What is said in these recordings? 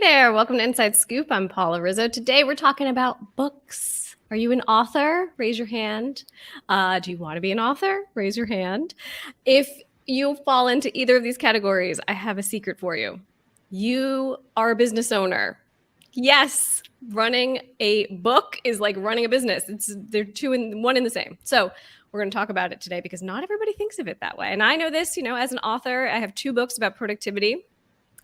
there. Welcome to Inside Scoop. I'm Paula Rizzo. Today we're talking about books. Are you an author? Raise your hand. Do you want to be an author? Raise your hand. If you fall into either of these categories, I have a secret for you. You are a business owner. Yes, running a book is like running a business. They're one in the same. So we're going to talk about it today because not everybody thinks of it that way. And I know this, as an author, I have 2 books about productivity.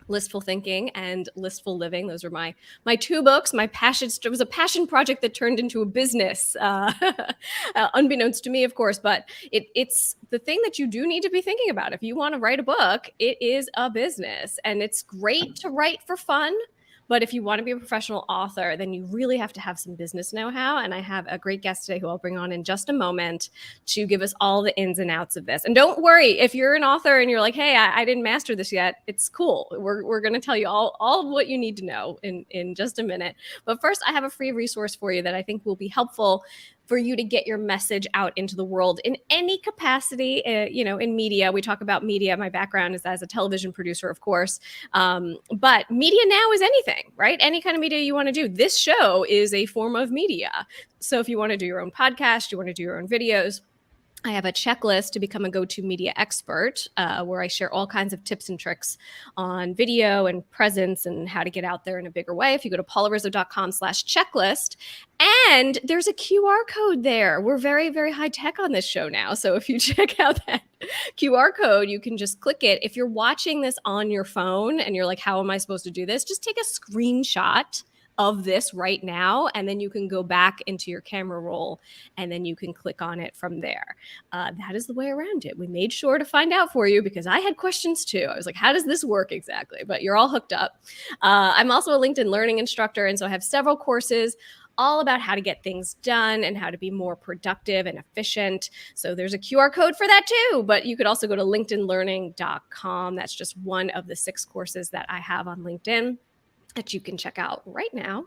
Listful Thinking and Listful Living. Those are my 2 books. It was a passion project that turned into a business, unbeknownst to me, of course. But it's the thing that you do need to be thinking about. If you want to write a book, it is a business, and it's great to write for fun. But if you want to be a professional author, then you really have to have some business know-how. And I have a great guest today who I'll bring on in just a moment to give us all the ins and outs of this. And don't worry, if you're an author and you're like, hey, I didn't master this yet, it's cool. We're going to tell you all of what you need to know in just a minute. But first, I have a free resource for you that I think will be helpful for you to get your message out into the world in any capacity, in media. We talk about media. My background is as a television producer, of course. But media now is anything, right? Any kind of media you want to do. This show is a form of media. So if you want to do your own podcast, you want to do your own videos, I have a checklist to become a go-to media expert where I share all kinds of tips and tricks on video and presence and how to get out there in a bigger way. If you go to paularizzo.com/checklist, and there's a QR code there. We're very, very high tech on this show now. So if you check out that QR code, you can just click it. If you're watching this on your phone and you're like, how am I supposed to do this? Just take a screenshot of this right now, and then you can go back into your camera roll and then you can click on it from there. That is the way around it. We made sure to find out for you because I had questions too. I was like, how does this work exactly? But you're all hooked up. I'm also a LinkedIn learning instructor, and so I have several courses all about how to get things done and how to be more productive and efficient. So there's a QR code for that too, but you could also go to linkedinlearning.com. That's just one of the 6 courses that I have on LinkedIn that you can check out right now.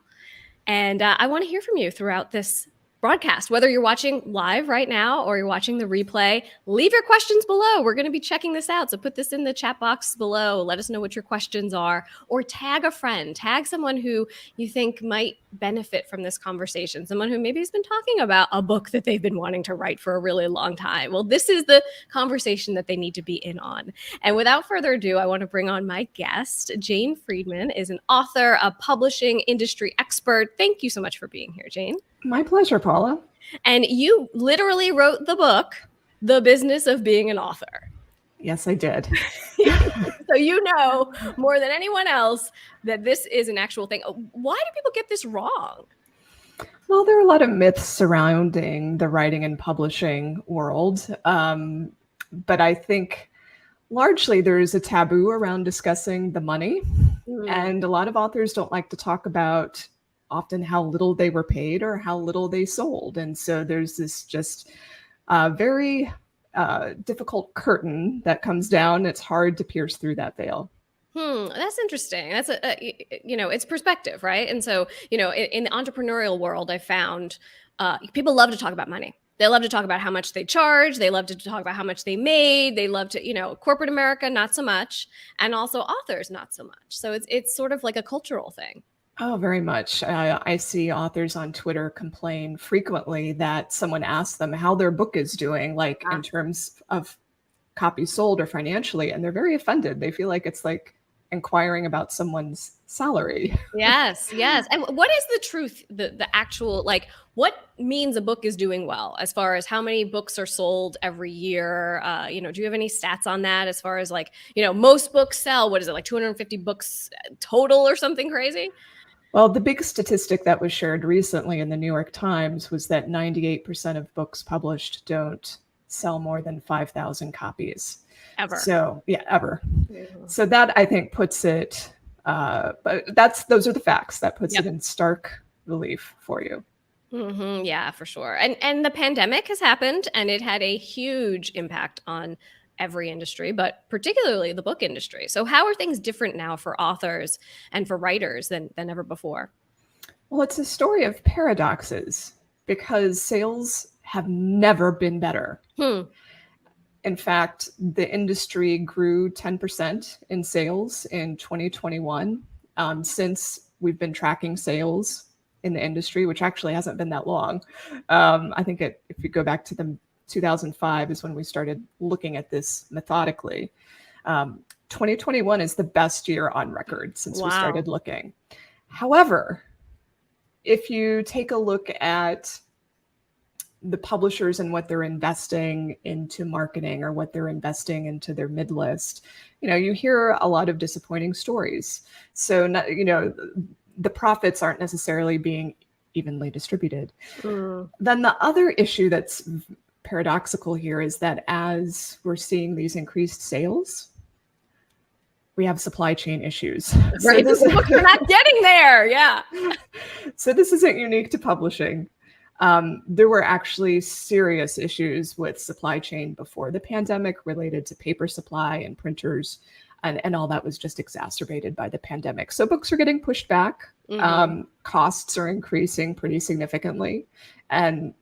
And I want to hear from you throughout this broadcast, whether you're watching live right now or you're watching the replay. Leave your questions below. We're going to be checking this out. So put this in the chat box below. Let us know what your questions are, or tag a friend, tag someone who you think might benefit from this conversation, someone who maybe has been talking about a book that they've been wanting to write for a really long time. Well, this is the conversation that they need to be in on. And without further ado, I want to bring on my guest. Jane Friedman is an author, a publishing industry expert. Thank you so much for being here, Jane. My pleasure, Paula. And you literally wrote the book, The Business of Being an Author. Yes, I did. So you know more than anyone else that this is an actual thing. Why do people get this wrong? Well, there are a lot of myths surrounding the writing and publishing world. But I think largely there's a taboo around discussing the money. And a lot of authors don't like to talk about often how little they were paid or how little they sold. And so there's this just very difficult curtain that comes down. It's hard to pierce through that veil. That's interesting. That's it's perspective, right? And so, in the entrepreneurial world, I found people love to talk about money. They love to talk about how much they charge. They love to talk about how much they made. They love to, corporate America, not so much. And also authors, not so much. So it's sort of like a cultural thing. Oh, very much. I see authors on Twitter complain frequently that someone asks them how their book is doing, like in terms of copies sold or financially, and they're very offended. They feel like it's like inquiring about someone's salary. Yes. And what is the truth, the actual, like, what means a book is doing well as far as how many books are sold every year? Do you have any stats on that as far as like, most books sell, what is it, like 250 books total or something crazy? Well, the big statistic that was shared recently in the New York Times was that 98% of books published don't sell more than 5,000 copies. Ever. So, yeah, ever. Mm-hmm. So that, I think, puts it, but those are the facts. That puts it in stark relief for you. Mm-hmm. Yeah, for sure. And the pandemic has happened, and it had a huge impact on every industry, but particularly the book industry. So how are things different now for authors and for writers than ever before? Well, it's a story of paradoxes because sales have never been better. In fact, the industry grew 10% in sales in 2021. since we've been tracking sales in the industry, which actually hasn't been that long. I think if you go back to the 2005 is when we started looking at this methodically. 2021 is the best year on record since we started looking. However, if you take a look at the publishers and what they're investing into marketing or what they're investing into their mid list, you hear a lot of disappointing stories. So, the profits aren't necessarily being evenly distributed. Then the other issue that's paradoxical here is that as we're seeing these increased sales, we have supply chain issues. Right, so books are not getting there. Yeah. So this isn't unique to publishing. There were actually serious issues with supply chain before the pandemic related to paper supply and printers, and all that was just exacerbated by the pandemic. So books are getting pushed back. Costs are increasing pretty significantly. And,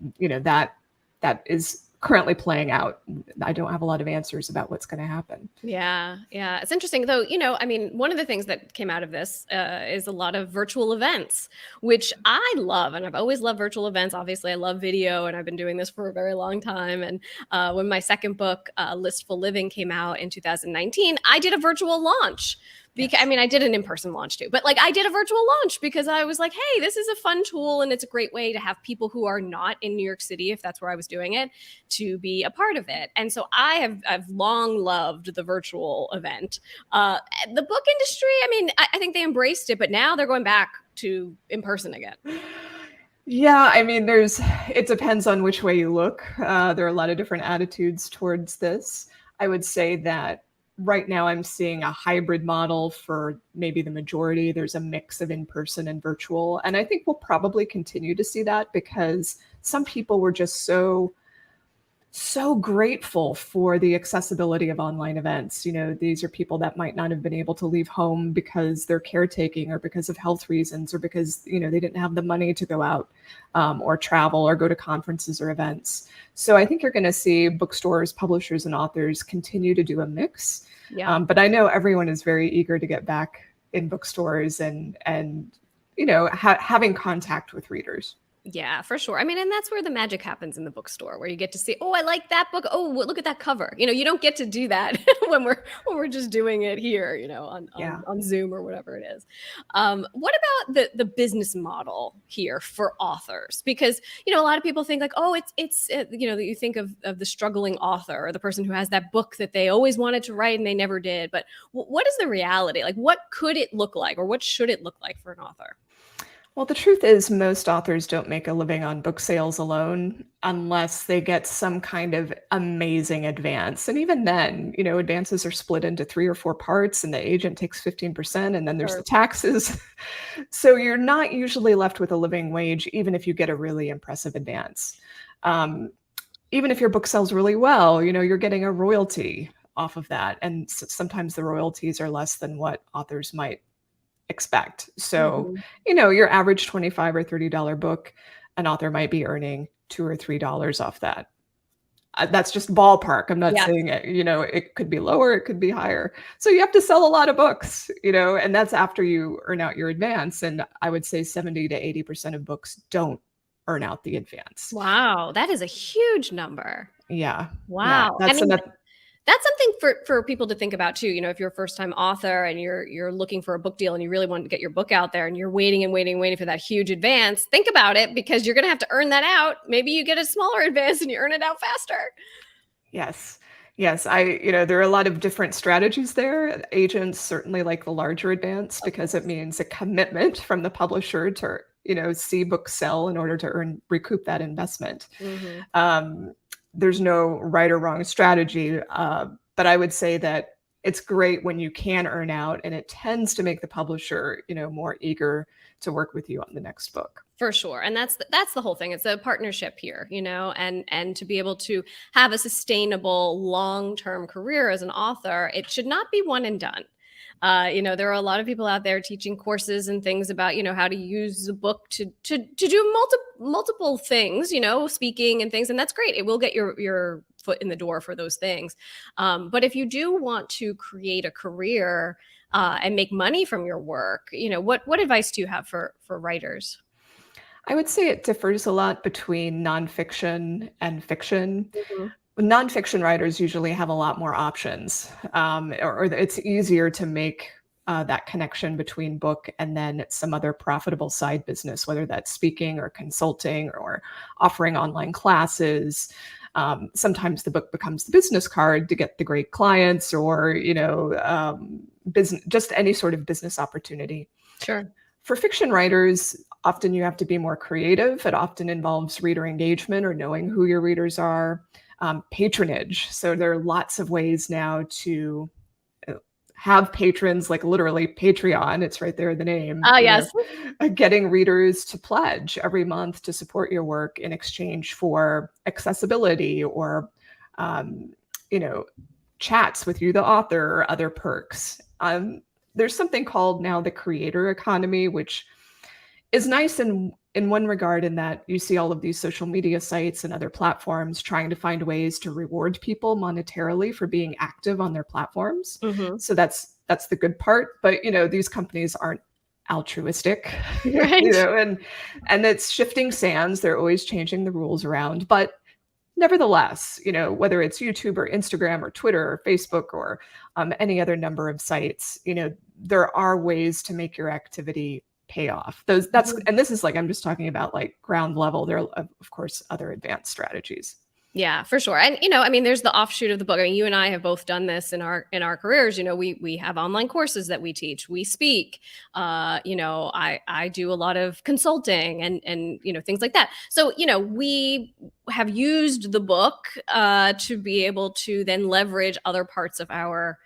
that is currently playing out. I don't have a lot of answers about what's going to happen. Yeah. It's interesting though. One of the things that came out of this is a lot of virtual events, which I love. And I've always loved virtual events. Obviously I love video and I've been doing this for a very long time. And when my second book, Listful Living, came out in 2019, I did a virtual launch. I did an in-person launch too, but I did a virtual launch because I was like, hey, this is a fun tool and it's a great way to have people who are not in New York City, if that's where I was doing it, to be a part of it. And so I've long loved the virtual event. The book industry, I think they embraced it, but now they're going back to in-person again. Yeah, it depends on which way you look. There are a lot of different attitudes towards this. I would say that right now I'm seeing a hybrid model for maybe the majority. There's a mix of in-person and virtual. And I think we'll probably continue to see that because some people were just so grateful for the accessibility of online events. These are people that might not have been able to leave home because they're caretaking or because of health reasons or because, they didn't have the money to go out or travel or go to conferences or events. So I think you're going to see bookstores, publishers, and authors continue to do a mix. Yeah. But I know everyone is very eager to get back in bookstores and having contact with readers. Yeah, for sure. And that's where the magic happens in the bookstore, where you get to see, oh, I like that book. Oh, look at that cover. You don't get to do that when we're just doing it here, on Zoom or whatever it is. What about the business model here for authors? Because a lot of people think oh, it's you think of the struggling author or the person who has that book that they always wanted to write and they never did. But what is the reality? What could it look like, or what should it look like for an author? Well, the truth is most authors don't make a living on book sales alone unless they get some kind of amazing advance. And even then, advances are split into 3 or 4 parts and the agent takes 15% and then there's the taxes. So you're not usually left with a living wage, even if you get a really impressive advance. Even if your book sells really well, you're getting a royalty off of that. And sometimes the royalties are less than what authors might expect. So, your average $25 or $30 book, an author might be earning $2 or $3 off that. That's just ballpark. I'm not saying it, it could be lower, it could be higher. So you have to sell a lot of books, and that's after you earn out your advance. And I would say 70 to 80% of books don't earn out the advance. Wow. That is a huge number. Yeah. Wow. Yeah, that's something for people to think about too. If you're a first-time author and you're looking for a book deal and you really want to get your book out there and you're waiting for that huge advance, think about it because you're going to have to earn that out. Maybe you get a smaller advance and you earn it out faster. Yes. There are a lot of different strategies there. Agents certainly like the larger advance because it means a commitment from the publisher to, see books sell in order to recoup that investment. There's no right or wrong strategy, but I would say that it's great when you can earn out, and it tends to make the publisher, more eager to work with you on the next book. For sure. And that's the whole thing. It's a partnership here, and to be able to have a sustainable long-term career as an author, it should not be one and done. There are a lot of people out there teaching courses and things about, how to use the book to do multiple things, speaking and things. And that's great. It will get your foot in the door for those things. But if you do want to create a career and make money from your work. What advice do you have for writers? I would say it differs a lot between nonfiction and fiction. Mhm. Nonfiction writers usually have a lot more options, or it's easier to make that connection between book and then some other profitable side business, whether that's speaking or consulting or offering online classes. Sometimes the book becomes the business card to get the great clients, or business, just any sort of business opportunity. Sure. For fiction writers, often you have to be more creative. It often involves reader engagement or knowing who your readers are. Patronage. So there are lots of ways now to have patrons, like literally Patreon. It's right there in the name. Ah, yes. Getting readers to pledge every month to support your work in exchange for accessibility or, um, you know, chats with you, the author, or other perks. There's something called now the creator economy, which is nice in one regard, in that you see all of these social media sites and other platforms trying to find ways to reward people monetarily for being active on their platforms. Hmm. So that's the good part. But these companies aren't altruistic, Right. and it's shifting sands. They're always changing the rules around. But nevertheless, whether it's YouTube or Instagram or Twitter or Facebook or any other number of sites, there are ways to make your activity pay off. And this is like, I'm just talking about like ground level. There are, of course, other advanced strategies. Yeah, for sure. And there's the offshoot of the book. I mean, you and I have both done this in our careers. We have online courses that we teach. We speak. I do a lot of consulting and things like that. So we have used the book to be able to then leverage other parts of our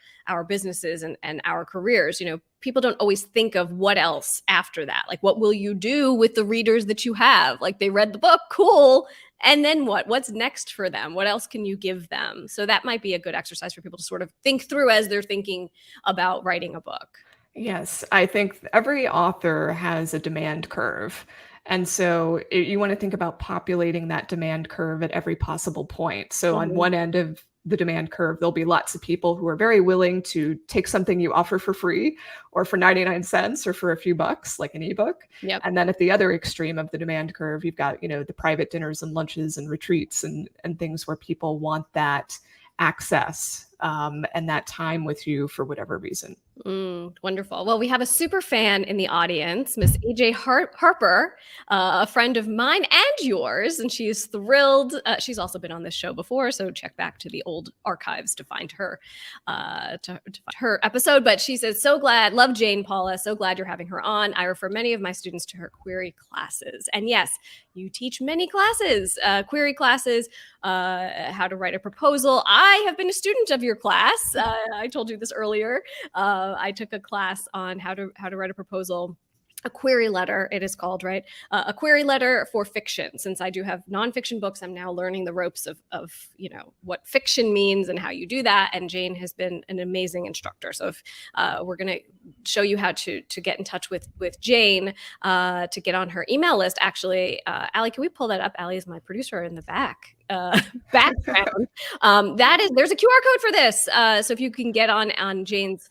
businesses and our careers. People don't always think of what else after that. Like, what will you do with the readers that you have? Like, they read the book, cool. And then what? What's next for them? What else can you give them? So that might be a good exercise for people to sort of think through as they're thinking about writing a book. Yes, I think every author has a demand curve. And so you want to think about populating that demand curve at every possible point. So on one end of the demand curve, there'll be lots of people who are very willing to take something you offer for free or for 99 cents or for a few bucks, like an ebook. Yep. And then at the other extreme of the demand curve, you've got, the private dinners and lunches and retreats and things where people want that access and that time with you for whatever reason. Wonderful. Well, we have a super fan in the audience, Miss AJ Harper, a friend of mine and yours, and she's thrilled. She's also been on this show before, so check back to the old archives to find her to find her episode. But she says, "So glad, love Jane, Paula. So glad you're having her on. I refer many of my students to her query classes." And yes, you teach many classes, query classes, how to write a proposal. I have been a student of your class. I told you this earlier. I took a class on how to write a proposal, a query letter, it is called, right? A query letter for fiction. Since I do have nonfiction books, I'm now learning the ropes of what fiction means and how you do that. And Jane has been an amazing instructor. So if we're going to show you how to get in touch with Jane to get on her email list. Actually, Allie, can we pull that up? Allie is my producer in the background. There's a QR code for this. So if you can get on Jane's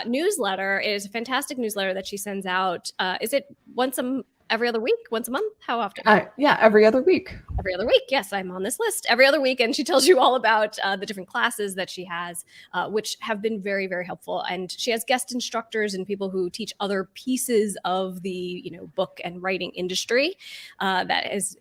newsletter, it is a fantastic newsletter that she sends out. Is it every other week, once a month? How often? Yeah, every other week. Every other week. Yes, I'm on this list every other week. And she tells you all about the different classes that she has, which have been very, very helpful. And she has guest instructors and people who teach other pieces of the book and writing industry. That is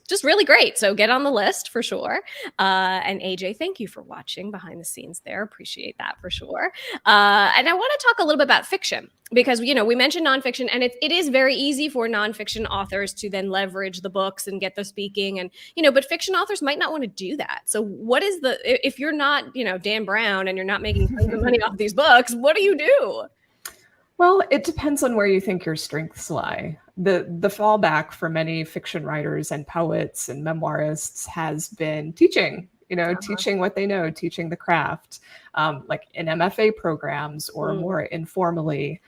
just really great. So get on the list for sure. And AJ, thank you for watching behind the scenes there. Appreciate that for sure. And I want to talk a little bit about fiction because, we mentioned nonfiction, and it is very easy for nonfiction authors to then leverage the books and get the speaking and, but fiction authors might not want to do that. So what is if you're not, Dan Brown and you're not making tons of money off these books, what do you do? Well, it depends on where you think your strengths lie. The fallback for many fiction writers and poets and memoirists has been teaching, teaching what they know, teaching the craft, like in MFA programs or more informally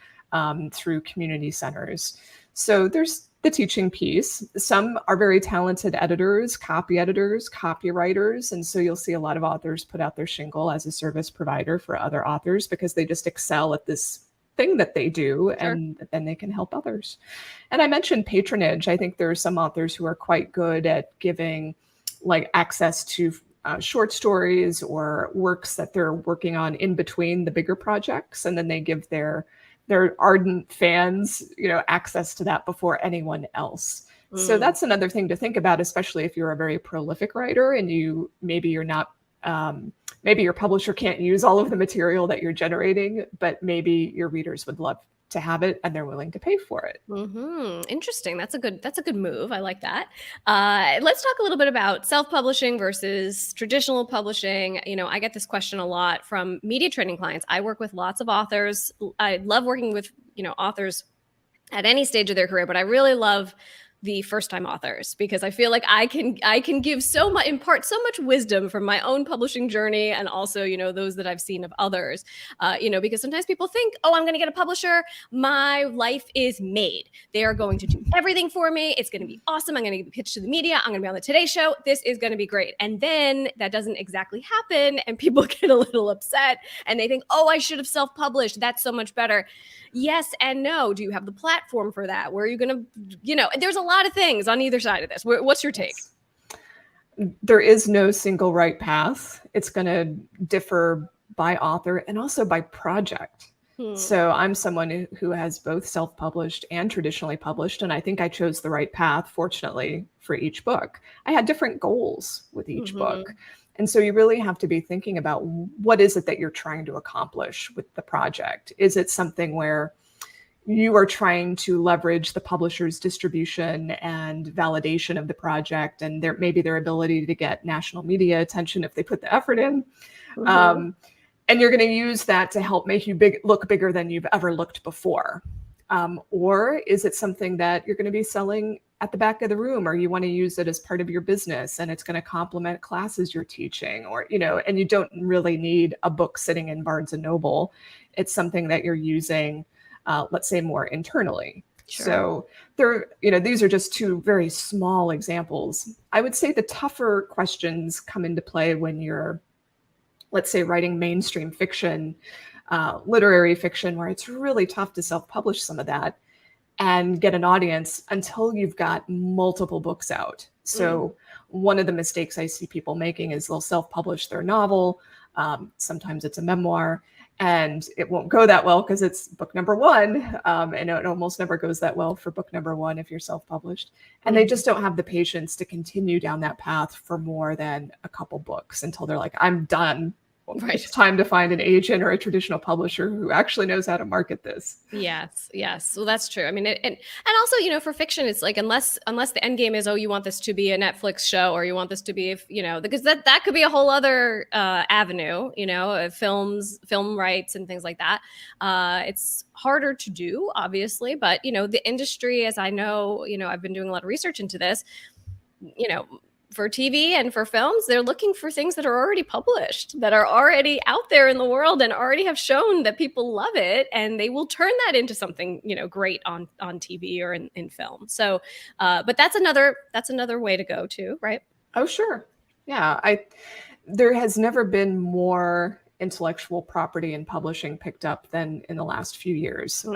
through community centers. So there's the teaching piece. Some are very talented editors, copy editors, copywriters. And so you'll see a lot of authors put out their shingle as a service provider for other authors because they just excel at this thing that they do, and then they can help others. And I mentioned patronage. I think there are some authors who are quite good at giving like access to short stories or works that they're working on in between the bigger projects, and then they give their ardent fans, access to that before anyone else. So that's another thing to think about, especially if you're a very prolific writer and maybe you're not, maybe your publisher can't use all of the material that you're generating, but maybe your readers would love to have it and they're willing to pay for it. Interesting. That's a good move. I like that. Let's talk a little bit about self-publishing versus traditional publishing. I get this question a lot from media training clients. I work with lots of authors. I love working with, authors at any stage of their career, but I really love the first-time authors because I feel like I can give impart so much wisdom from my own publishing journey, and also those that I've seen of others. Because sometimes people think, oh, I'm going to get a publisher, my life is made. They are going to do everything for me. It's going to be awesome. I'm going to get pitched to the media. I'm going to be on the Today Show. This is going to be great. And then that doesn't exactly happen, and people get a little upset, and they think, oh, I should have self-published. That's so much better. Yes and no. Do you have the platform for that? Where are you going to, there's a lot of things on either side of this. What's your take? There is no single right path. It's going to differ by author and also by project. So I'm someone who has both self-published and traditionally published, and I think I chose the right path, fortunately, for each book. I had different goals with each book. And so you really have to be thinking about what is it that you're trying to accomplish with the project? Is it something where you are trying to leverage the publisher's distribution and validation of the project and maybe their ability to get national media attention if they put the effort in? And you're going to use that to help make you look bigger than you've ever looked before. Or is it something that you're going to be selling at the back of the room, or you want to use it as part of your business and it's going to complement classes you're teaching, or, and you don't really need a book sitting in Barnes and Noble. It's something that you're using, let's say, more internally. So these are just two very small examples. I would say the tougher questions come into play when you're, let's say, writing mainstream fiction, literary fiction, where it's really tough to self-publish some of that and get an audience until you've got multiple books out. So one of the mistakes I see people making is they'll self-publish their novel. Sometimes it's a memoir, and it won't go that well because it's book number one. And it almost never goes that well for book number one if you're self-published. And they just don't have the patience to continue down that path for more than a couple books until they're like, I'm done. Right. It's time to find an agent or a traditional publisher who actually knows how to market this. Yes. Well, that's true. I mean, and also, for fiction, it's like, unless the end game is, oh, you want this to be a Netflix show, or you want this to be, because that could be a whole other avenue, film rights and things like that. It's harder to do, obviously, but, the industry, as I know, I've been doing a lot of research into this, for TV and for films, they're looking for things that are already published, that are already out there in the world and already have shown that people love it, and they will turn that into something, great on TV or in film. So, but that's another way to go too, right? Oh, sure. Yeah. There has never been more intellectual property and publishing picked up than in the last few years,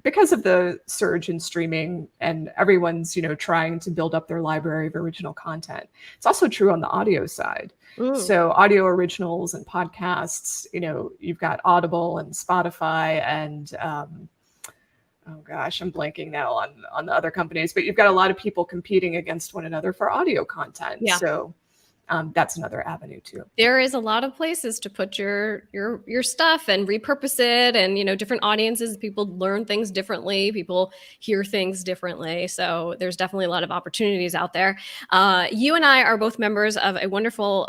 because of the surge in streaming, and everyone's, trying to build up their library of original content. It's also true on the audio side. So audio originals and podcasts, you've got Audible and Spotify and, oh gosh, I'm blanking now on the other companies, but you've got a lot of people competing against one another for audio content. Yeah. So that's another avenue too. There is a lot of places to put your stuff and repurpose it, and different audiences. People learn things differently. People hear things differently. So there's definitely a lot of opportunities out there. You and I are both members of a wonderful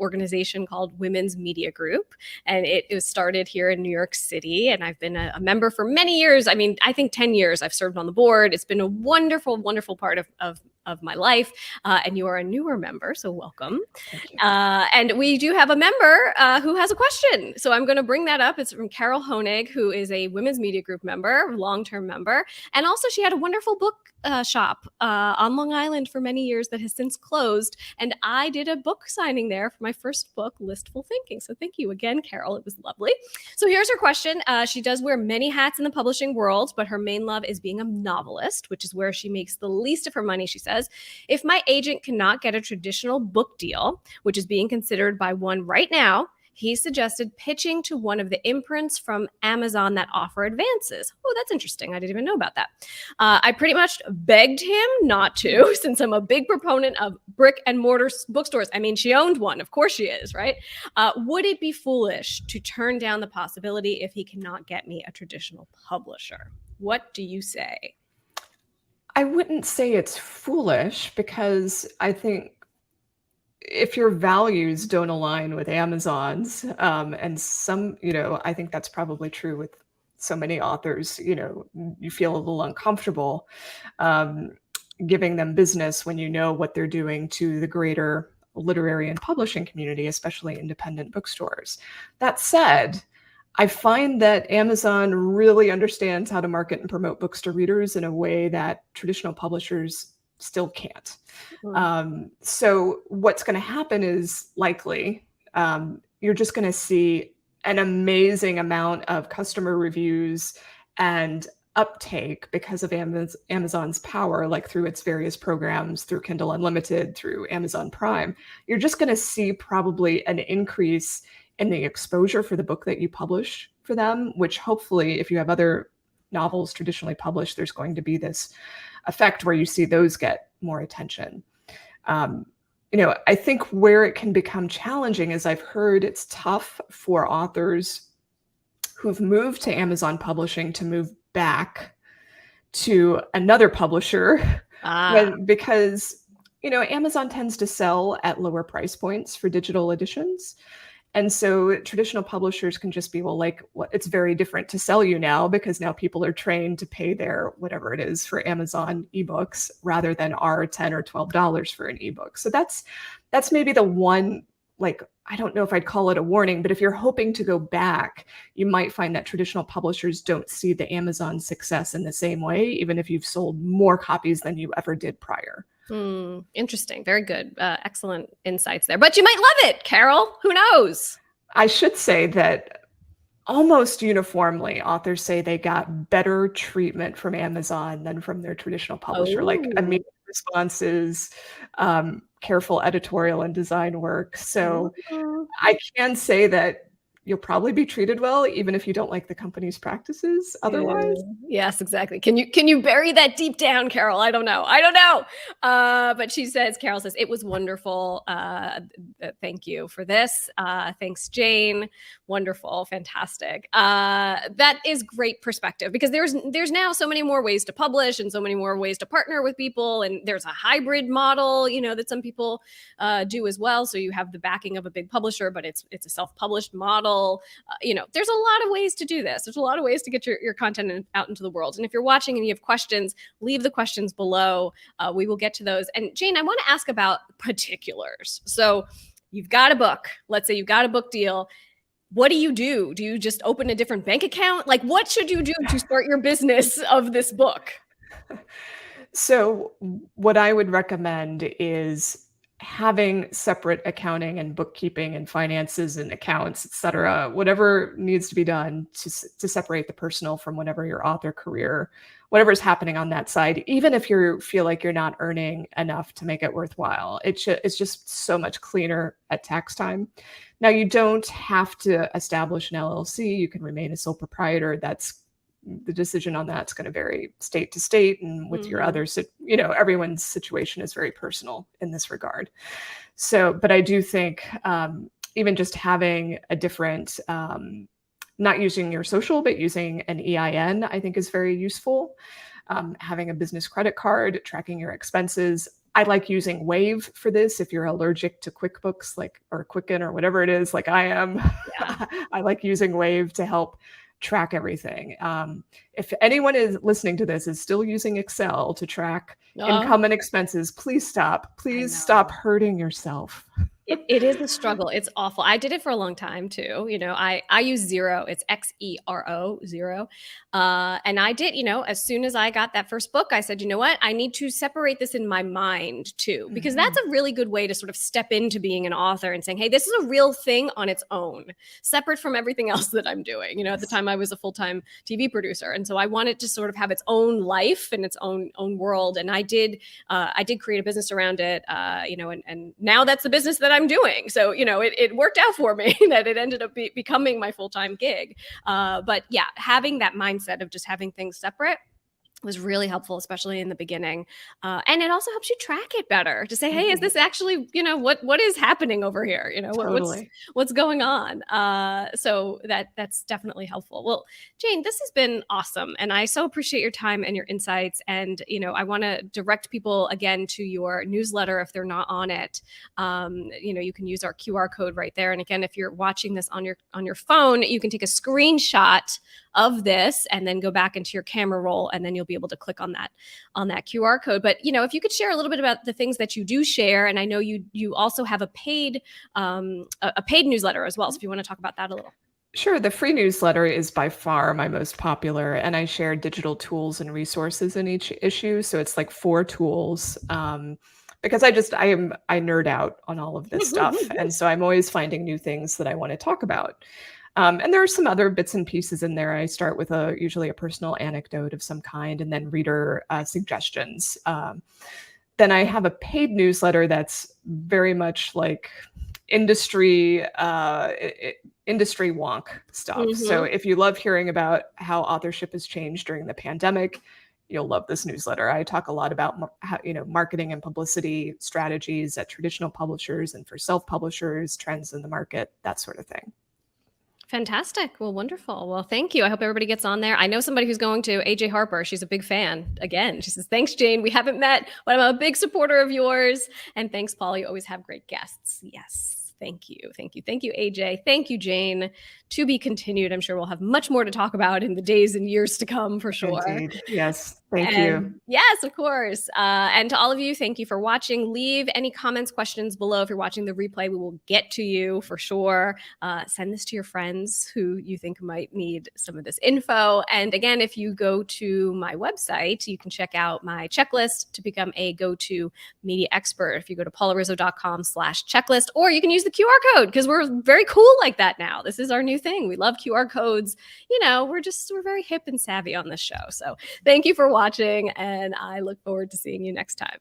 organization called Women's Media Group, and it was started here in New York City. And I've been a member for many years. I mean, I think 10 years. I've served on the board. It's been a wonderful, wonderful part of of my life. And you are a newer member, so welcome. Thank you. And we do have a member who has a question. So I'm going to bring that up. It's from Carol Honig, who is a Women's Media Group member, long-term member. And also she had a wonderful book shop on Long Island for many years that has since closed. And I did a book signing there for my first book, Listful Thinking. So thank you again, Carol. It was lovely. So here's her question. She does wear many hats in the publishing world, but her main love is being a novelist, which is where she makes the least of her money, she says. If my agent cannot get a traditional book deal, which is being considered by one right now, he suggested pitching to one of the imprints from Amazon that offer advances. Oh, that's interesting. I didn't even know about that. I pretty much begged him not to, since I'm a big proponent of brick and mortar bookstores. I mean, she owned one. Of course she is, right? Would it be foolish to turn down the possibility if he cannot get me a traditional publisher? What do you say? I wouldn't say it's foolish, because I think if your values don't align with Amazon's, and some, I think that's probably true with so many authors, you feel a little uncomfortable giving them business when you know what they're doing to the greater literary and publishing community, especially independent bookstores. That said, I find that Amazon really understands how to market and promote books to readers in a way that traditional publishers still can't. So what's going to happen is likely you're just going to see an amazing amount of customer reviews and uptake because of Amazon's power, like through its various programs, through Kindle Unlimited, through Amazon Prime. You're just going to see probably an increase in the exposure for the book that you publish for them, which hopefully, if you have other novels traditionally published, there's going to be this effect where you see those get more attention. I think where it can become challenging is I've heard it's tough for authors who've moved to Amazon publishing to move back to another publisher because, Amazon tends to sell at lower price points for digital editions. And so traditional publishers can just be, it's very different to sell you now, because now people are trained to pay their whatever it is for Amazon ebooks rather than our $10 or $12 for an ebook. So that's maybe the one, I don't know if I'd call it a warning, but if you're hoping to go back, you might find that traditional publishers don't see the Amazon success in the same way, even if you've sold more copies than you ever did prior. Interesting. Very good. Excellent insights there. But you might love it, Carol. Who knows? I should say that almost uniformly, authors say they got better treatment from Amazon than from their traditional publisher, like immediate responses, careful editorial and design work. So I can say that you'll probably be treated well, even if you don't like the company's practices otherwise. Yes, exactly. Can you bury that deep down, Carol? I don't know. But Carol says, it was wonderful. Thank you for this. Thanks, Jane. Wonderful. Fantastic. That is great perspective, because there's now so many more ways to publish and so many more ways to partner with people. And there's a hybrid model, that some people do as well. So you have the backing of a big publisher, but it's a self-published model. There's a lot of ways to do this. There's a lot of ways to get your content out into the world. And if you're watching and you have questions, leave the questions below. We will get to those. And Jane, I want to ask about particulars. So you've got a book. Let's say you've got a book deal. What do? Do you just open a different bank account? What should you do to start your business of this book? So what I would recommend is having separate accounting and bookkeeping and finances and accounts, et cetera, whatever needs to be done to separate the personal from whatever your author career, whatever's happening on that side, even if you feel like you're not earning enough to make it worthwhile. It's just so much cleaner at tax time. Now, you don't have to establish an LLC. You can remain a sole proprietor. The decision on that's going to vary state to state, and with your others, everyone's situation is very personal in this regard. So, but I do think even just having a different, not using your social, but using an EIN, I think is very useful. Having a business credit card, tracking your expenses. I like using Wave for this. If you're allergic to QuickBooks, or Quicken or whatever it is, like I am, I like using Wave to help track everything. If anyone is listening to this is still using Excel to track income and expenses, please stop. Please stop hurting yourself. It is a struggle. It's awful. I did it for a long time too. I use Xero. It's Xero, Xero. And I did, as soon as I got that first book, I said, you know what? I need to separate this in my mind too, because that's a really good way to sort of step into being an author and saying, hey, this is a real thing on its own, separate from everything else that I'm doing. At the time I was a full-time TV producer. And so I wanted to sort of have its own life and its own world. And I did create a business around it, and now that's the business that I'm doing. So, it worked out for me that it ended up becoming my full-time gig. But yeah, having that mindset of just having things separate was really helpful, especially in the beginning. And it also helps you track it better to say, hey, is this actually, what is happening over here? Totally. What's going on? So that's definitely helpful. Well, Jane, this has been awesome. And I so appreciate your time and your insights. And, I want to direct people again to your newsletter if they're not on it. You can use our QR code right there. And again, if you're watching this on your phone, you can take a screenshot of this and then go back into your camera roll, and then you'll be able to click on that QR code. But if you could share a little bit about the things that you do share, and I know you also have a paid newsletter as well. So if you want to talk about that a little. Sure. The free newsletter is by far my most popular, and I share digital tools and resources in each issue. So it's like 4 tools. Because I nerd out on all of this stuff. And so I'm always finding new things that I want to talk about. And there are some other bits and pieces in there. I start with usually a personal anecdote of some kind, and then reader suggestions. Then I have a paid newsletter that's very much like industry wonk stuff. So if you love hearing about how authorship has changed during the pandemic, you'll love this newsletter. I talk a lot about marketing and publicity strategies at traditional publishers and for self-publishers, trends in the market, that sort of thing. Fantastic. Well, wonderful. Well, thank you. I hope everybody gets on there. I know somebody who's going to, AJ Harper. She's a big fan. Again, she says, thanks, Jane. We haven't met, but I'm a big supporter of yours. And thanks, Paul. You always have great guests. Yes. Thank you. Thank you. Thank you, AJ. Thank you, Jane. To be continued. I'm sure we'll have much more to talk about in the days and years to come for sure. Indeed. Yes. Thank you. Yes, of course. And to all of you, thank you for watching. Leave any comments, questions below. If you're watching the replay, we will get to you for sure. Send this to your friends who you think might need some of this info. And again, if you go to my website, you can check out my checklist to become a go-to media expert. If you go to paularizzo.com/checklist, or you can use the QR code because we're very cool like that now. This is our new thing. We love QR codes. We're very hip and savvy on this show. So thank you for watching, and I look forward to seeing you next time.